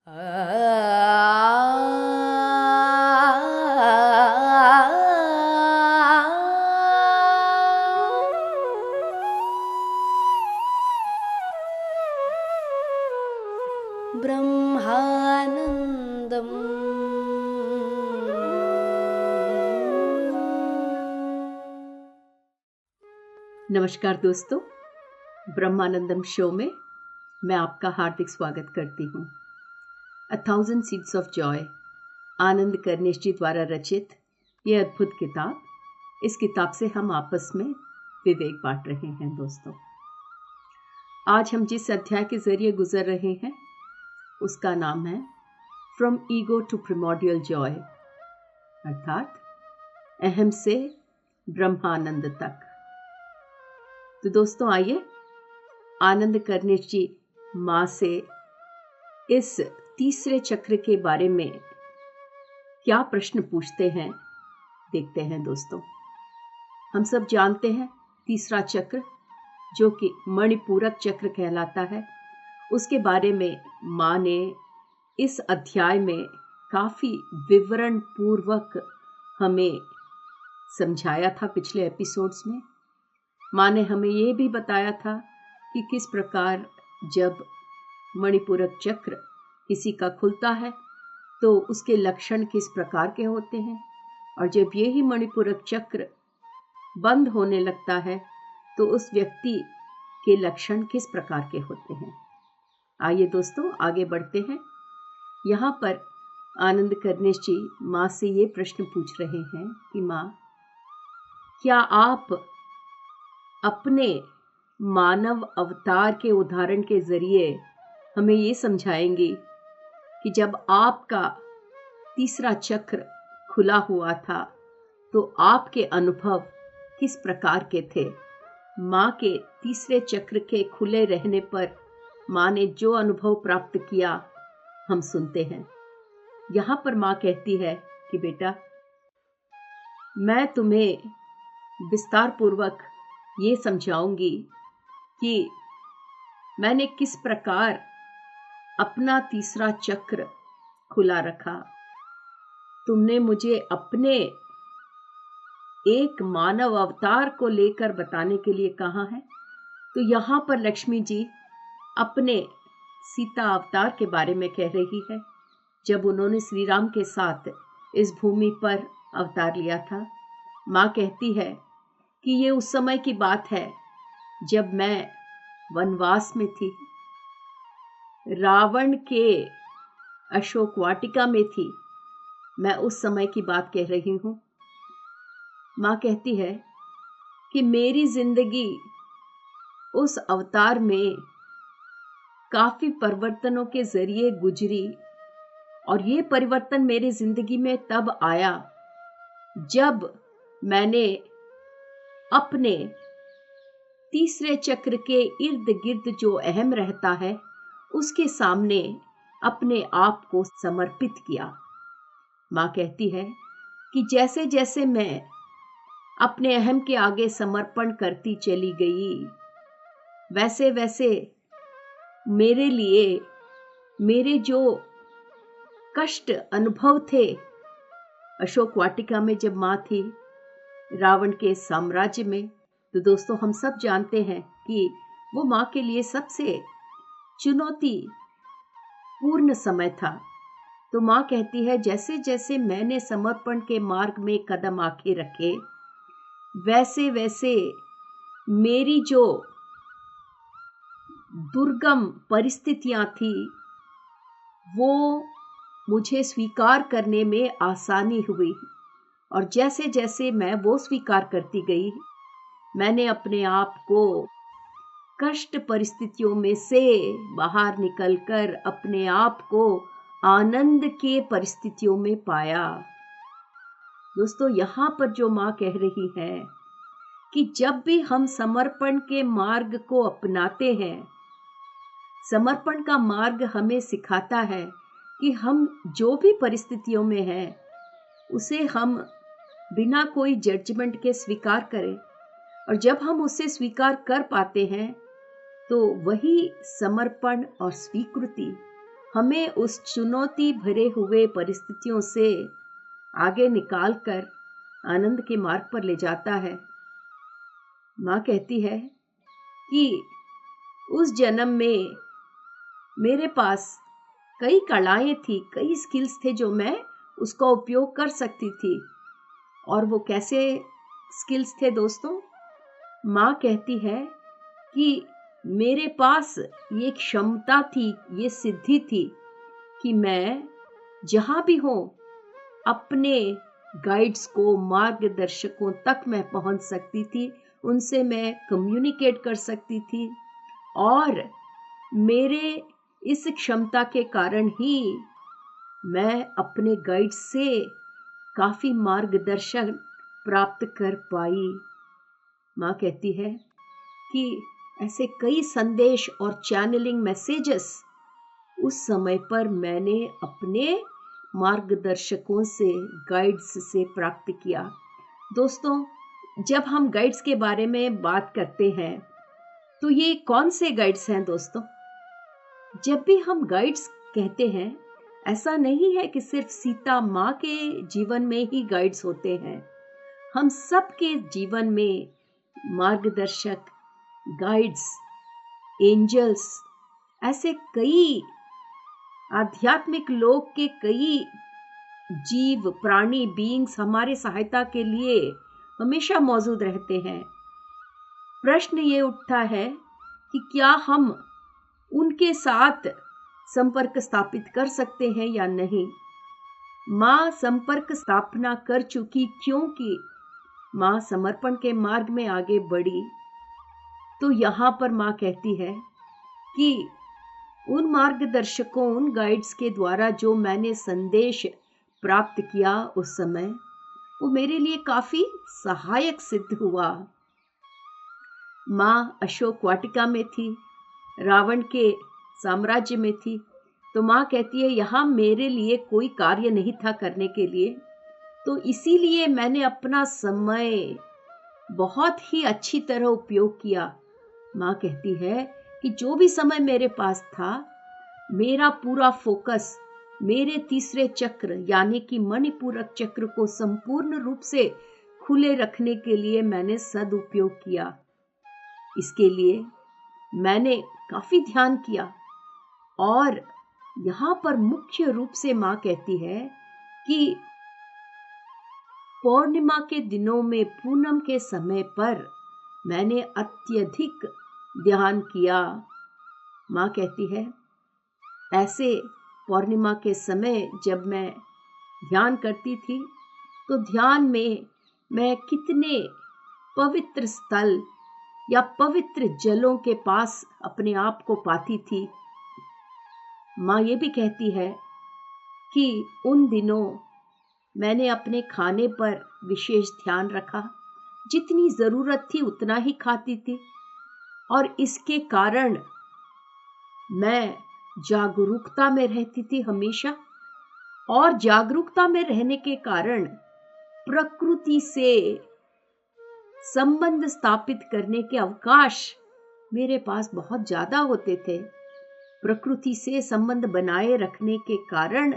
ब्रह्मानन्दम् नमस्कार दोस्तों, ब्रह्मानंदम शो में मैं आपका हार्दिक स्वागत करती हूँ। 1000 सीड्स ऑफ जॉय आनंद करनेश जी द्वारा रचित ये अद्भुत किताब, इस किताब से हम आपस में विवेक बांट रहे हैं। दोस्तों, आज हम जिस अध्याय के जरिए गुजर रहे हैं उसका नाम है फ्रॉम ईगो टू प्रिमोर्डियल जॉय, अर्थात अहम से ब्रह्मानंद तक। तो दोस्तों, आइए आनंद करनेश जी माँ से इस तीसरे चक्र के बारे में क्या प्रश्न पूछते हैं, देखते हैं। दोस्तों, हम सब जानते हैं तीसरा चक्र जो कि मणिपूरक चक्र कहलाता है, उसके बारे में माँ ने इस अध्याय में काफी विवरण पूर्वक हमें समझाया था। पिछले एपिसोड्स में माँ ने हमें ये भी बताया था कि किस प्रकार जब मणिपूरक चक्र किसी का खुलता है तो उसके लक्षण किस प्रकार के होते हैं, और जब ये ही मणिपूरक चक्र बंद होने लगता है तो उस व्यक्ति के लक्षण किस प्रकार के होते हैं। आइए दोस्तों, आगे बढ़ते हैं। यहाँ पर आनंद करनेश जी माँ से ये प्रश्न पूछ रहे हैं कि माँ, क्या आप अपने मानव अवतार के उदाहरण के जरिए हमें ये समझाएंगे कि जब आपका तीसरा चक्र खुला हुआ था तो आपके अनुभव किस प्रकार के थे। माँ के तीसरे चक्र के खुले रहने पर माँ ने जो अनुभव प्राप्त किया हम सुनते हैं। यहाँ पर माँ कहती है कि बेटा, मैं तुम्हें विस्तार पूर्वक ये समझाऊंगी कि मैंने किस प्रकार अपना तीसरा चक्र खुला रखा। तुमने मुझे अपने एक मानव अवतार को लेकर बताने के लिए कहा है, तो यहाँ पर लक्ष्मी जी अपने सीता अवतार के बारे में कह रही है, जब उन्होंने श्री राम के साथ इस भूमि पर अवतार लिया था। माँ कहती है कि ये उस समय की बात है जब मैं वनवास में थी, रावण के अशोक वाटिका में थी। मैं उस समय की बात कह रही हूँ। माँ कहती है कि मेरी जिंदगी उस अवतार में काफी परिवर्तनों के जरिए गुजरी, और ये परिवर्तन मेरी जिंदगी में तब आया जब मैंने अपने तीसरे चक्र के इर्द गिर्द जो अहम रहता है उसके सामने अपने आप को समर्पित किया। माँ कहती है कि जैसे जैसे मैं अपने अहम के आगे समर्पण करती चली गई, वैसे वैसे मेरे लिए मेरे जो कष्ट अनुभव थे अशोक वाटिका में जब माँ थी रावण के साम्राज्य में, तो दोस्तों हम सब जानते हैं कि वो माँ के लिए सबसे चुनौती पूर्ण समय था। तो माँ कहती है, जैसे जैसे मैंने समर्पण के मार्ग में कदम आके रखे, वैसे वैसे मेरी जो दुर्गम परिस्थितियां थी वो मुझे स्वीकार करने में आसानी हुई, और जैसे जैसे मैं वो स्वीकार करती गई, मैंने अपने आप को कष्ट परिस्थितियों में से बाहर निकलकर अपने आप को आनंद के परिस्थितियों में पाया। दोस्तों, यहाँ पर जो माँ कह रही है कि जब भी हम समर्पण के मार्ग को अपनाते हैं, समर्पण का मार्ग हमें सिखाता है कि हम जो भी परिस्थितियों में हैं उसे हम बिना कोई जजमेंट के स्वीकार करें, और जब हम उसे स्वीकार कर पाते हैं तो वही समर्पण और स्वीकृति हमें उस चुनौती भरे हुए परिस्थितियों से आगे निकाल कर आनंद के मार्ग पर ले जाता है। माँ कहती है कि उस जन्म में मेरे पास कई कलाएं थी, कई स्किल्स थे जो मैं उसका उपयोग कर सकती थी। और वो कैसे स्किल्स थे दोस्तों? माँ कहती है कि मेरे पास ये क्षमता थी, ये सिद्धि थी कि मैं जहाँ भी हूँ अपने गाइड्स को, मार्गदर्शकों तक मैं पहुँच सकती थी, उनसे मैं कम्युनिकेट कर सकती थी। और मेरे इस क्षमता के कारण ही मैं अपने गाइड से काफ़ी मार्गदर्शन प्राप्त कर पाई। माँ कहती है कि ऐसे कई संदेश और चैनलिंग मैसेजेस उस समय पर मैंने अपने मार्गदर्शकों से, गाइड्स से प्राप्त किया। दोस्तों, जब हम गाइड्स के बारे में बात करते हैं तो ये कौन से गाइड्स हैं दोस्तों? जब भी हम गाइड्स कहते हैं, ऐसा नहीं है कि सिर्फ सीता माँ के जीवन में ही गाइड्स होते हैं। हम सबके जीवन में मार्गदर्शक, गाइड्स, एंजल्स, ऐसे कई आध्यात्मिक लोक के कई जीव, प्राणी, बीइंग्स हमारे सहायता के लिए हमेशा मौजूद रहते हैं। प्रश्न ये उठता है कि क्या हम उनके साथ संपर्क स्थापित कर सकते हैं या नहीं। माँ संपर्क स्थापना कर चुकी, क्योंकि माँ समर्पण के मार्ग में आगे बढ़ी। तो यहाँ पर माँ कहती है कि उन मार्गदर्शकों, उन गाइड्स के द्वारा जो मैंने संदेश प्राप्त किया उस समय, वो मेरे लिए काफ़ी सहायक सिद्ध हुआ। माँ अशोक वाटिका में थी, रावण के साम्राज्य में थी। तो माँ कहती है यहाँ मेरे लिए कोई कार्य नहीं था करने के लिए, तो इसीलिए मैंने अपना समय बहुत ही अच्छी तरह उपयोग किया। माँ कहती है कि जो भी समय मेरे पास था, मेरा पूरा फोकस मेरे तीसरे चक्र यानी कि मणिपूरक चक्र को संपूर्ण रूप से खुले रखने के लिए मैंने सदुपयोग किया। इसके लिए मैंने काफ़ी ध्यान किया। और यहाँ पर मुख्य रूप से माँ कहती है कि पौर्णिमा के दिनों में, पूनम के समय पर मैंने अत्यधिक ध्यान किया। माँ कहती है ऐसे पौर्णिमा के समय जब मैं ध्यान करती थी, तो ध्यान में मैं कितने पवित्र स्थल या पवित्र जलों के पास अपने आप को पाती थी। माँ ये भी कहती है कि उन दिनों मैंने अपने खाने पर विशेष ध्यान रखा, जितनी ज़रूरत थी उतना ही खाती थी। और इसके कारण मैं जागरूकता में रहती थी हमेशा। और जागरूकता में रहने के कारण प्रकृति से संबंध स्थापित करने के अवकाश मेरे पास बहुत ज़्यादा होते थे। प्रकृति से संबंध बनाए रखने के कारण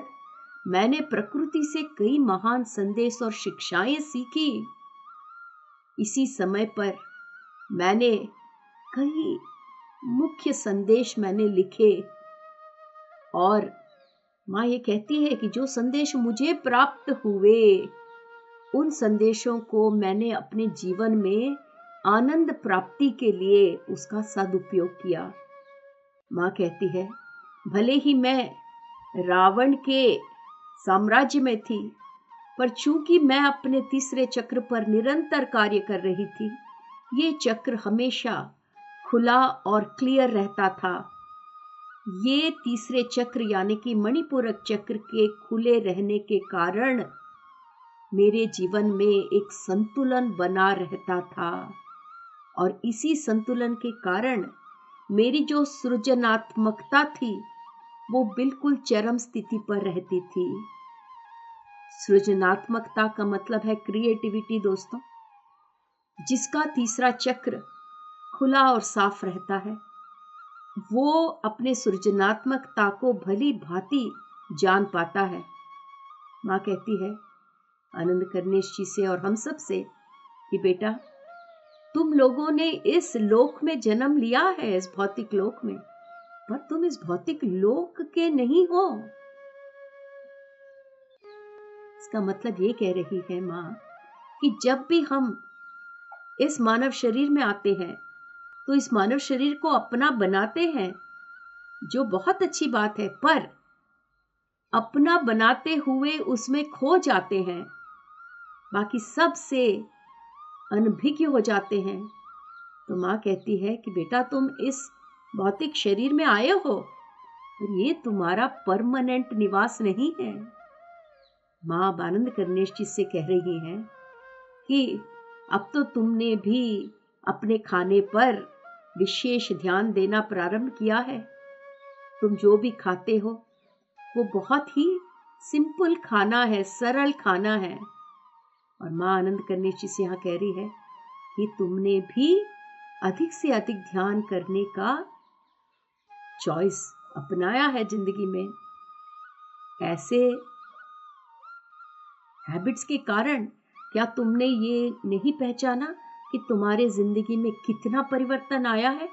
मैंने प्रकृति से कई महान संदेश और शिक्षाएं सीखी। इसी समय पर मैंने कई मुख्य संदेश मैंने लिखे। और माँ ये कहती है कि जो संदेश मुझे प्राप्त हुए, उन संदेशों को मैंने अपने जीवन में आनंद प्राप्ति के लिए उसका सदुपयोग किया। माँ कहती है भले ही मैं रावण के साम्राज्य में थी, पर चूंकि मैं अपने तीसरे चक्र पर निरंतर कार्य कर रही थी, ये चक्र हमेशा खुला और क्लियर रहता था। ये तीसरे चक्र यानी कि मणिपूरक चक्र के खुले रहने के कारण मेरे जीवन में एक संतुलन बना रहता था। और इसी संतुलन के कारण मेरी जो सृजनात्मकता थी वो बिल्कुल चरम स्थिति पर रहती थी। सृजनात्मकता का मतलब है क्रिएटिविटी दोस्तों, जिसका तीसरा चक्र खुला और साफ रहता है। वो अपने सृजनात्मकता को भली भांति जान पाता है। माँ कहती है आनंद करनेश जी से और हम सब से कि बेटा, तुम लोगों ने इस लोक में जन्म लिया है, इस भौतिक लोक में, पर तुम इस भौतिक लोक के नहीं हो। इसका मतलब ये कह रही है माँ कि जब भी हम इस मानव शरीर में आते हैं तो इस मानव शरीर को अपना बनाते हैं, जो बहुत अच्छी बात है, पर अपना बनाते हुए उसमें खो जाते हैं, बाकी सब से अनभिज्ञ हो जाते हैं। तो माँ कहती है कि बेटा, तुम इस भौतिक शरीर में आए हो, पर ये तुम्हारा परमानेंट निवास नहीं है। माँ आनंद करनेश जी से कह रही हैं कि अब तो तुमने भी अपने खाने पर विशेष ध्यान देना प्रारंभ किया है। तुम जो भी खाते हो वो बहुत ही सिंपल खाना है, सरल खाना है। और माँ आनंद करनेश जी से यहाँ कह रही है कि तुमने भी अधिक से अधिक ध्यान करने का चॉइस अपनाया है जिंदगी में। ऐसे हैबिट्स के कारण क्या तुमने ये नहीं पहचाना कि तुम्हारे जिंदगी में कितना परिवर्तन आया है?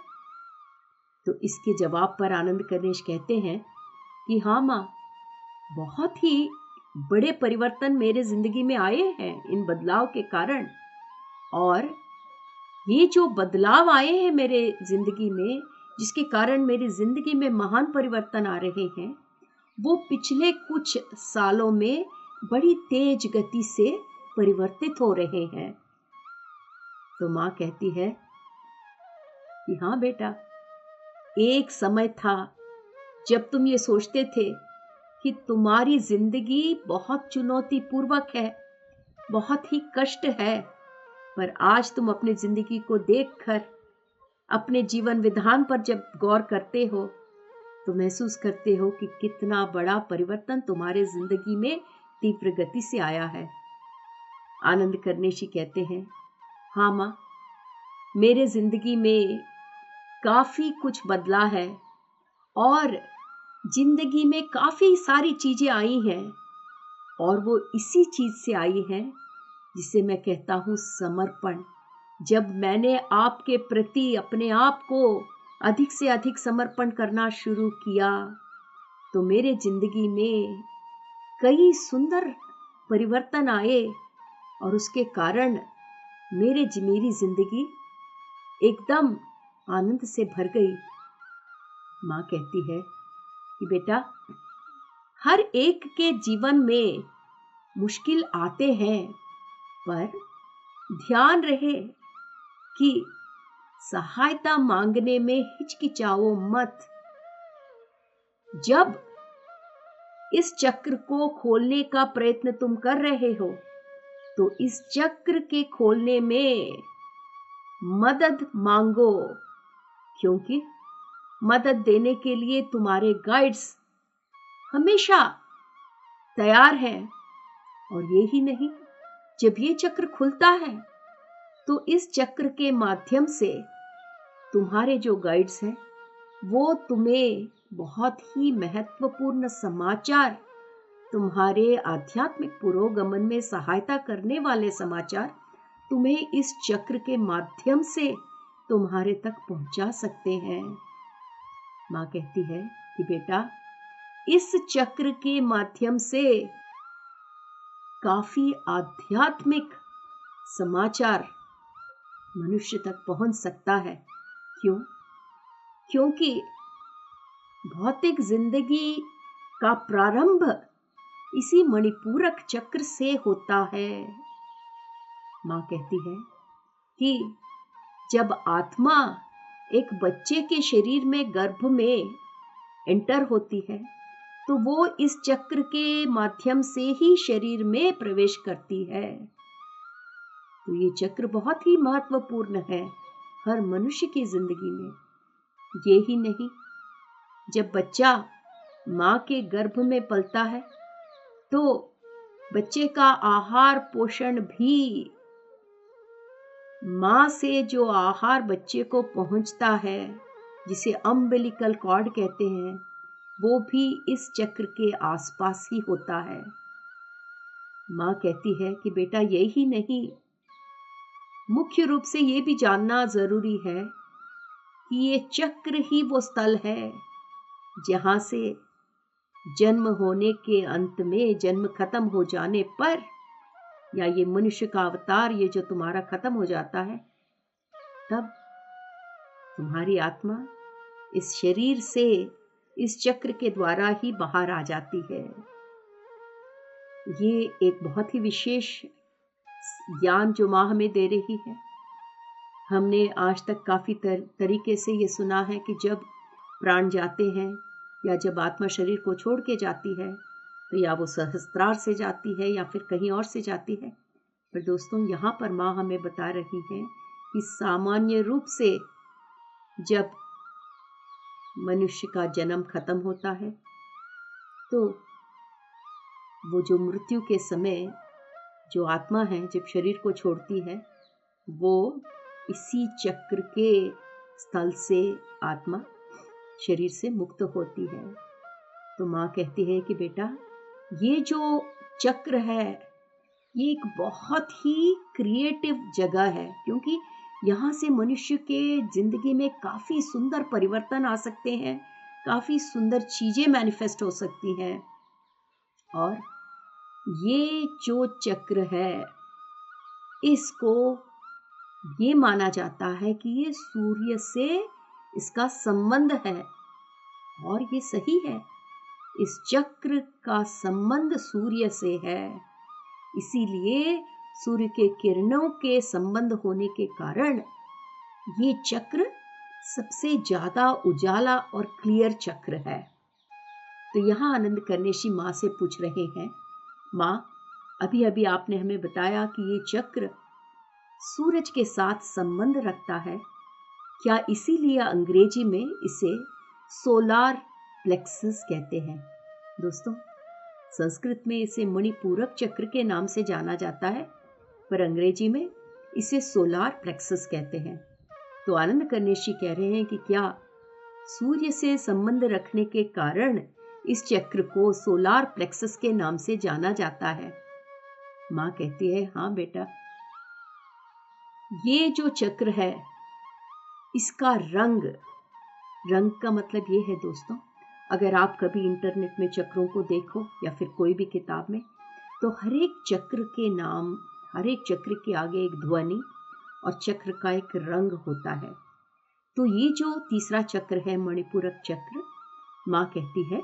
तो इसके जवाब पर आनंद करनेश कहते हैं कि हाँ माँ, बहुत ही बड़े परिवर्तन मेरे जिंदगी में आए हैं इन बदलाव के कारण। और ये जो बदलाव आए हैं मेरे जिंदगी में, जिसके कारण मेरी जिंदगी में महान परिवर्तन आ रहे हैं, वो पिछले कुछ सालों में बड़ी तेज गति से परिवर्तित हो रहे हैं। तो माँ कहती है कि हाँ बेटा, एक समय था जब तुम ये सोचते थे कि तुम्हारी जिंदगी बहुत चुनौतीपूर्वक है, बहुत ही कष्ट है, पर आज तुम अपनी जिंदगी को देखकर अपने जीवन विधान पर जब गौर करते हो तो महसूस करते हो कि कितना बड़ा परिवर्तन तुम्हारे जिंदगी में तीव्र गति से आया है। आनंद करनेश जी कहते हैं, हाँ माँ, मेरे जिंदगी में काफी कुछ बदला है और जिंदगी में काफी सारी चीजें आई हैं, और वो इसी चीज से आई हैं जिसे मैं कहता हूँ समर्पण। जब मैंने आपके प्रति अपने आप को अधिक से अधिक समर्पण करना शुरू किया तो मेरे जिंदगी में कई सुंदर परिवर्तन आए और उसके कारण मेरी जिंदगी एकदम आनंद से भर गई। माँ कहती है कि बेटा, हर एक के जीवन में मुश्किल आते हैं, पर ध्यान रहे कि सहायता मांगने में हिचकिचाओ मत। जब इस चक्र को खोलने का प्रयत्न तुम कर रहे हो तो इस चक्र के खोलने में मदद मांगो, क्योंकि मदद देने के लिए तुम्हारे गाइड्स हमेशा तैयार हैं। और ये ही नहीं, जब ये चक्र खुलता है तो इस चक्र के माध्यम से तुम्हारे जो गाइड्स हैं वो तुम्हें बहुत ही महत्वपूर्ण समाचार, तुम्हारे आध्यात्मिक पुरोगमन में सहायता करने वाले समाचार तुम्हें इस चक्र के माध्यम से तुम्हारे तक पहुंचा सकते हैं। माँ कहती है कि बेटा, इस चक्र के माध्यम से काफी आध्यात्मिक समाचार मनुष्य तक पहुंच सकता है। क्यों? क्योंकि भौतिक जिंदगी का प्रारंभ इसी मणिपूरक चक्र से होता है। माँ कहती है कि जब आत्मा एक बच्चे के शरीर में गर्भ में एंटर होती है तो वो इस चक्र के माध्यम से ही शरीर में प्रवेश करती है। तो ये चक्र बहुत ही महत्वपूर्ण है हर मनुष्य की जिंदगी में। ये ही नहीं, जब बच्चा माँ के गर्भ में पलता है तो बच्चे का आहार पोषण भी, माँ से जो आहार बच्चे को पहुंचता है जिसे अम्बिलिकल कॉर्ड कहते हैं, वो भी इस चक्र के आसपास ही होता है। माँ कहती है कि बेटा यही नहीं, मुख्य रूप से ये भी जानना जरूरी है कि ये चक्र ही वो स्थल है जहां से जन्म होने के अंत में, जन्म खत्म हो जाने पर, या ये मनुष्य का अवतार ये जो तुम्हारा खत्म हो जाता है, तब तुम्हारी आत्मा इस शरीर से इस चक्र के द्वारा ही बाहर आ जाती है। ये एक बहुत ही विशेष ज्ञान जो माँ हमें दे रही है। हमने आज तक काफी तरीके से ये सुना है कि जब प्राण जाते हैं या जब आत्मा शरीर को छोड़ के जाती है तो या वो सहस्त्रार से जाती है या फिर कहीं और से जाती है। पर दोस्तों, यहाँ पर माँ हमें बता रही है कि सामान्य रूप से जब मनुष्य का जन्म खत्म होता है तो वो जो मृत्यु के समय जो आत्मा है जब शरीर को छोड़ती है, वो इसी चक्र के स्थल से आत्मा शरीर से मुक्त होती है। तो माँ कहती है कि बेटा ये जो चक्र है ये एक बहुत ही क्रिएटिव जगह है, क्योंकि यहाँ से मनुष्य के जिंदगी में काफी सुंदर परिवर्तन आ सकते हैं, काफी सुंदर चीजें मैनिफेस्ट हो सकती हैं। और ये जो चक्र है इसको ये माना जाता है कि ये सूर्य से इसका संबंध है, और ये सही है। इस चक्र का संबंध सूर्य से है, इसीलिए सूर्य के किरणों के संबंध होने के कारण ये चक्र सबसे ज्यादा उजाला और क्लियर चक्र है। तो यहाँ आनंद कर्णेशी माँ से पूछ रहे हैं, माँ अभी अभी आपने हमें बताया कि ये चक्र सूरज के साथ संबंध रखता है, क्या इसीलिए अंग्रेजी में इसे सोलार प्लेक्सस कहते हैं? दोस्तों, संस्कृत में इसे मणिपूरक चक्र के नाम से जाना जाता है, पर अंग्रेजी में इसे सोलार प्लेक्सस कहते हैं। तो आनंद कर्णेशी कह रहे हैं कि क्या सूर्य से संबंध रखने के कारण इस चक्र को सोलार प्लेक्सस के नाम से जाना जाता है? माँ कहती है, हाँ बेटा, ये जो चक्र है इसका रंग का मतलब ये है दोस्तों, अगर आप कभी इंटरनेट में चक्रों को देखो या फिर कोई भी किताब में, तो हर एक चक्र के नाम, हर एक चक्र के आगे एक ध्वनि और चक्र का एक रंग होता है। तो ये जो तीसरा चक्र है मणिपूरक चक्र, माँ कहती है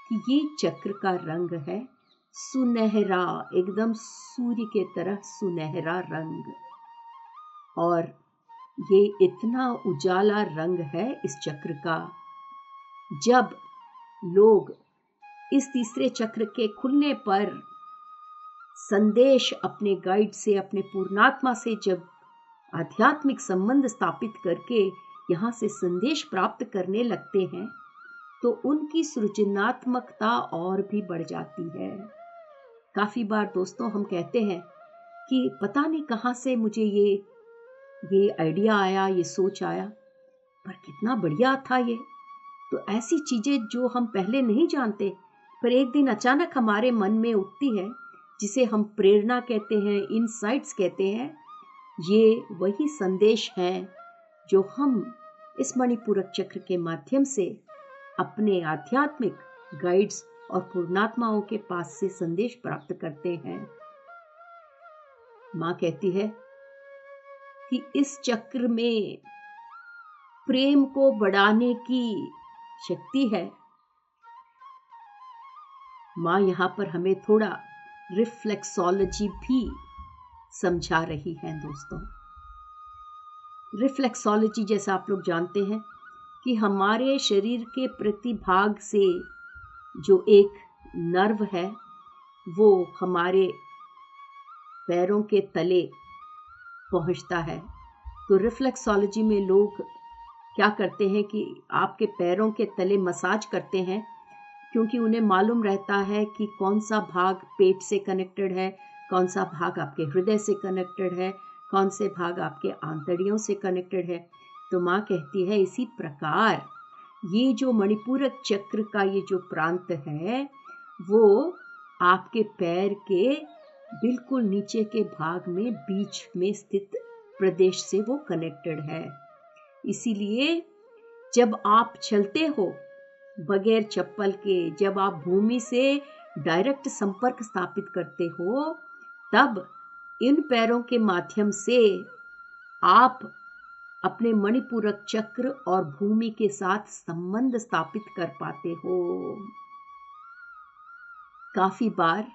कि ये चक्र का रंग है सुनहरा, एकदम सूर्य के तरह सुनहरा रंग, और ये इतना उजाला रंग है इस चक्र का। जब लोग इस तीसरे चक्र के खुलने पर संदेश अपने गाइड से, अपने पूर्णात्मा से जब आध्यात्मिक संबंध स्थापित करके यहाँ से संदेश प्राप्त करने लगते हैं, तो उनकी सृजनात्मकता और भी बढ़ जाती है। काफी बार दोस्तों हम कहते हैं कि पता नहीं कहाँ से मुझे ये आइडिया आया, ये सोच आया, पर कितना बढ़िया था ये। तो ऐसी चीजें जो हम पहले नहीं जानते पर एक दिन अचानक हमारे मन में उठती है, जिसे हम प्रेरणा कहते हैं, इनसाइट्स कहते हैं, ये वही संदेश हैं जो हम इस मणिपूरक चक्र के माध्यम से अपने आध्यात्मिक गाइड्स और पूर्णात्माओं के पास से संदेश प्राप्त करते हैं। माँ कहती है कि इस चक्र में प्रेम को बढ़ाने की शक्ति है। माँ यहाँ पर हमें थोड़ा रिफ्लेक्सोलॉजी भी समझा रही है दोस्तों। रिफ्लेक्सोलॉजी, जैसा आप लोग जानते हैं कि हमारे शरीर के प्रतिभाग से जो एक नर्व है वो हमारे पैरों के तले पहुंचता है। तो रिफ्लेक्सोलॉजी में लोग क्या करते हैं कि आपके पैरों के तले मसाज करते हैं, क्योंकि उन्हें मालूम रहता है कि कौन सा भाग पेट से कनेक्टेड है, कौन सा भाग आपके हृदय से कनेक्टेड है, कौन से भाग आपके आंतड़ियों से कनेक्टेड है। तो तो माँ कहती है इसी प्रकार ये जो मणिपूरक चक्र का ये जो प्रांत है वो आपके पैर के बिल्कुल नीचे के भाग में बीच में स्थित प्रदेश से वो कनेक्टेड है। इसीलिए जब आप चलते हो बगैर चप्पल के, जब आप भूमि से डायरेक्ट संपर्क स्थापित करते हो, तब इन पैरों के माध्यम से आप अपने मणिपूरक चक्र और भूमि के साथ संबंध स्थापित कर पाते हो। काफी बार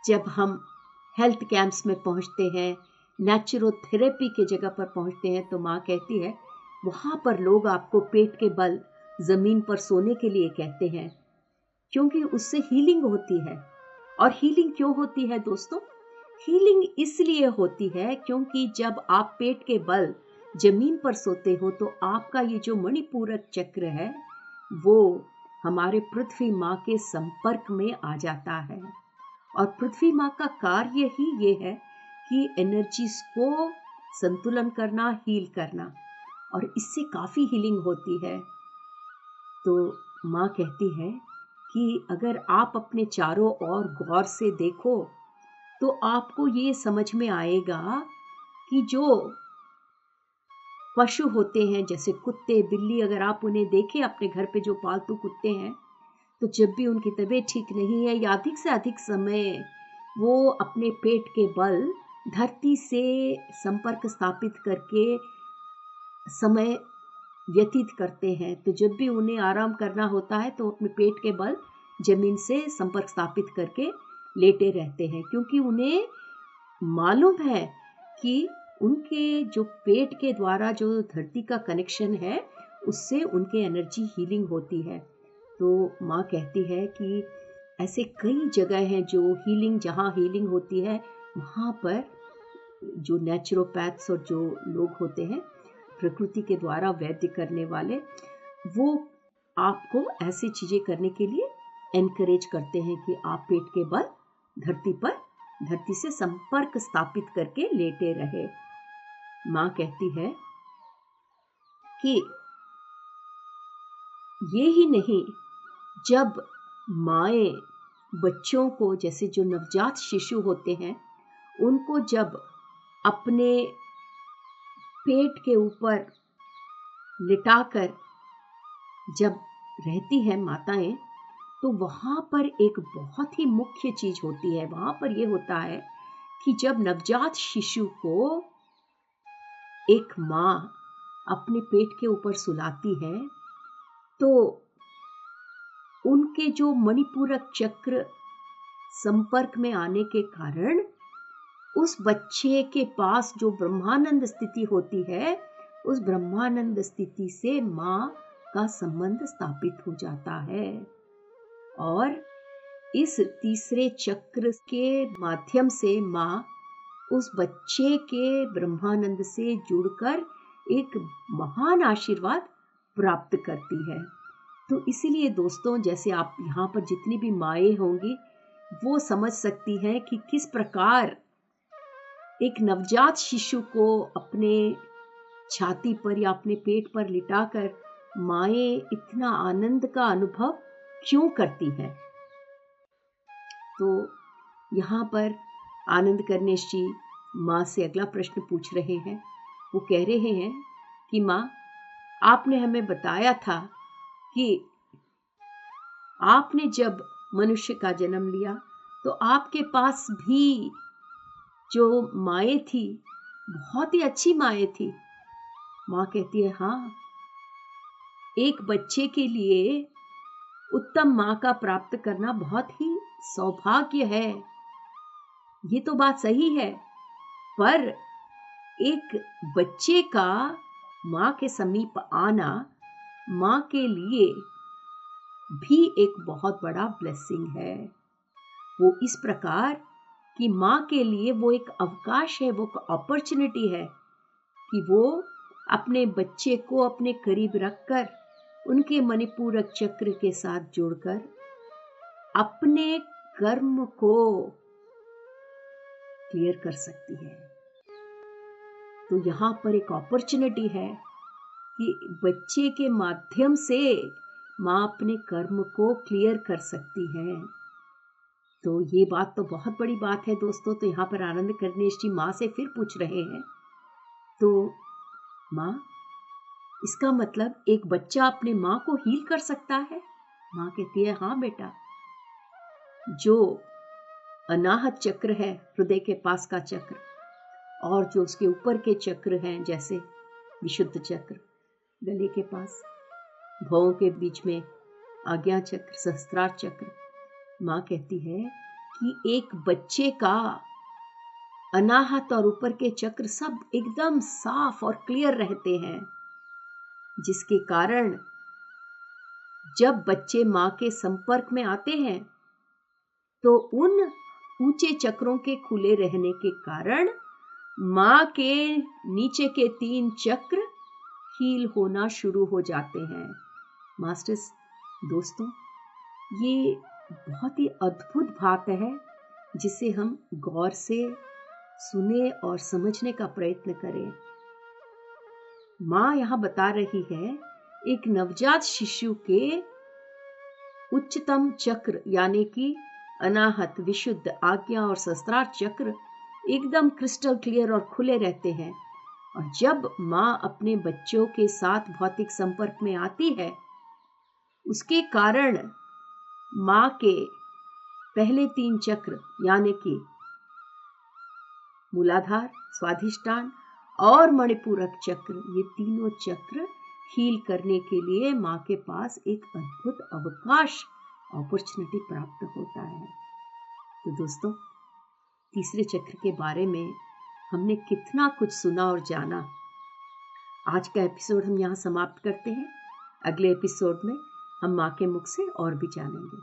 जब हम हेल्थ कैंप्स में पहुंचते हैं, नेचुरोथेरेपी के जगह पर पहुंचते हैं, तो माँ कहती है वहां पर लोग आपको पेट के बल जमीन पर सोने के लिए कहते हैं, क्योंकि उससे हीलिंग होती है। और हीलिंग क्यों होती है दोस्तों? हीलिंग इसलिए होती है क्योंकि जब आप पेट के बल जमीन पर सोते हो तो आपका ये जो मणिपूरक चक्र है वो हमारे पृथ्वी माँ के संपर्क में आ जाता है। और पृथ्वी माँ का कार्य ही ये है कि एनर्जीज को संतुलन करना, हील करना, और इससे काफी हीलिंग होती है। तो माँ कहती है कि अगर आप अपने चारों ओर गौर से देखो तो आपको ये समझ में आएगा कि जो पशु होते हैं जैसे कुत्ते, बिल्ली, अगर आप उन्हें देखें, अपने घर पे जो पालतू कुत्ते हैं, तो जब भी उनकी तबीयत ठीक नहीं है या अधिक से अधिक समय वो अपने पेट के बल धरती से संपर्क स्थापित करके समय व्यतीत करते हैं, तो जब भी उन्हें आराम करना होता है तो अपने पेट के बल जमीन से संपर्क स्थापित करके लेटे रहते हैं, क्योंकि उन्हें मालूम है कि उनके जो पेट के द्वारा जो धरती का कनेक्शन है उससे उनके एनर्जी हीलिंग होती है। तो माँ कहती है कि ऐसे कई जगह हैं जो हीलिंग, जहाँ हीलिंग होती है वहाँ पर जो नेचुरोपैथ्स और जो लोग होते हैं प्रकृति के द्वारा वैद्य करने वाले, वो आपको ऐसी चीजें करने के लिए एनकरेज करते हैं कि आप पेट के बल धरती से संपर्क स्थापित करके लेटे रहे। माँ कहती है कि ये ही नहीं, जब माएँ बच्चों को, जैसे जो नवजात शिशु होते हैं, उनको जब अपने पेट के ऊपर लिटाकर जब रहती हैं माताएं, तो वहाँ पर एक बहुत ही मुख्य चीज होती है। वहाँ पर ये होता है कि जब नवजात शिशु को एक माँ अपने पेट के ऊपर सुलाती है तो उनके जो मणिपूरक चक्र संपर्क में आने के कारण उस बच्चे के पास जो ब्रह्मानंद स्थिति होती है, उस ब्रह्मानंद स्थिति से माँ का संबंध स्थापित हो जाता है। और इस तीसरे चक्र के माध्यम से माँ उस बच्चे के ब्रह्मानंद से जुड़कर एक महान आशीर्वाद प्राप्त करती है। तो इसीलिए दोस्तों, जैसे आप यहाँ पर जितनी भी माएँ होंगी वो समझ सकती हैं कि किस प्रकार एक नवजात शिशु को अपने छाती पर या अपने पेट पर लिटाकर माएँ इतना आनंद का अनुभव क्यों करती हैं। तो यहाँ पर आनंद करनेश जी माँ से अगला प्रश्न पूछ रहे हैं। वो कह रहे हैं कि माँ, आपने हमें बताया था कि आपने जब मनुष्य का जन्म लिया तो आपके पास भी जो माएँ थी बहुत ही अच्छी माएँ थी। माँ कहती है हाँ, एक बच्चे के लिए उत्तम माँ का प्राप्त करना बहुत ही सौभाग्य है। ये तो बात सही है, पर एक बच्चे का माँ के समीप आना माँ के लिए भी एक बहुत बड़ा ब्लेसिंग है। वो इस प्रकार कि माँ के लिए वो एक अवकाश है, वो एक अपॉर्चुनिटी है कि वो अपने बच्चे को अपने करीब रखकर उनके मणिपूरक चक्र के साथ जोड़कर अपने कर्म को क्लियर कर सकती है। तो यहाँ पर एक अपॉर्चुनिटी है कि बच्चे के माध्यम से माँ अपने कर्म को क्लियर कर सकती है। तो ये बात तो बहुत बड़ी बात है दोस्तों। तो यहाँ पर आनंद करनेश जी माँ से फिर पूछ रहे हैं, तो माँ, इसका मतलब एक बच्चा अपने माँ को हील कर सकता है? माँ कहती है, हाँ बेटा, जो अनाहत चक्र है, हृदय के पास का चक्र, और जो उसके ऊपर के चक्र हैं, जैसे विशुद्ध चक्र गले के पास, भौं के बीच में आज्ञा चक्र, सहस्त्रार चक्र, माँ कहती है कि एक बच्चे का अनाहत और ऊपर के चक्र सब एकदम साफ और क्लियर रहते हैं, जिसके कारण जब बच्चे माँ के संपर्क में आते हैं तो उन ऊंचे चक्रों के खुले रहने के कारण माँ के नीचे के 3 चक्र हील होना शुरू हो जाते हैं। मास्टर्स, दोस्तों, ये बहुत ही अद्भुत बात है जिसे हम गौर से सुने और समझने का प्रयत्न करें। माँ यहाँ बता रही है, एक नवजात शिशु के उच्चतम चक्र यानी कि अनाहत, विशुद्ध, आज्ञा और सहस्त्रार चक्र एकदम क्रिस्टल क्लियर और खुले रहते हैं। और जब माँ अपने बच्चों के साथ भौतिक संपर्क में आती है, उसके कारण माँ के पहले 3 चक्र यानी कि मूलाधार, स्वाधिष्ठान और मणिपूरक चक्र, ये तीनों चक्र हील करने के लिए माँ के पास एक अद्भुत अवकाश, अपॉर्चुनिटी प्राप्त होता है। तो दोस्तों, तीसरे चक्र के बारे में हमने कितना कुछ सुना और जाना। आज का एपिसोड हम यहाँ समाप्त करते हैं। अगले एपिसोड में हम माँ के मुख से और भी जानेंगे।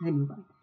धन्यवाद।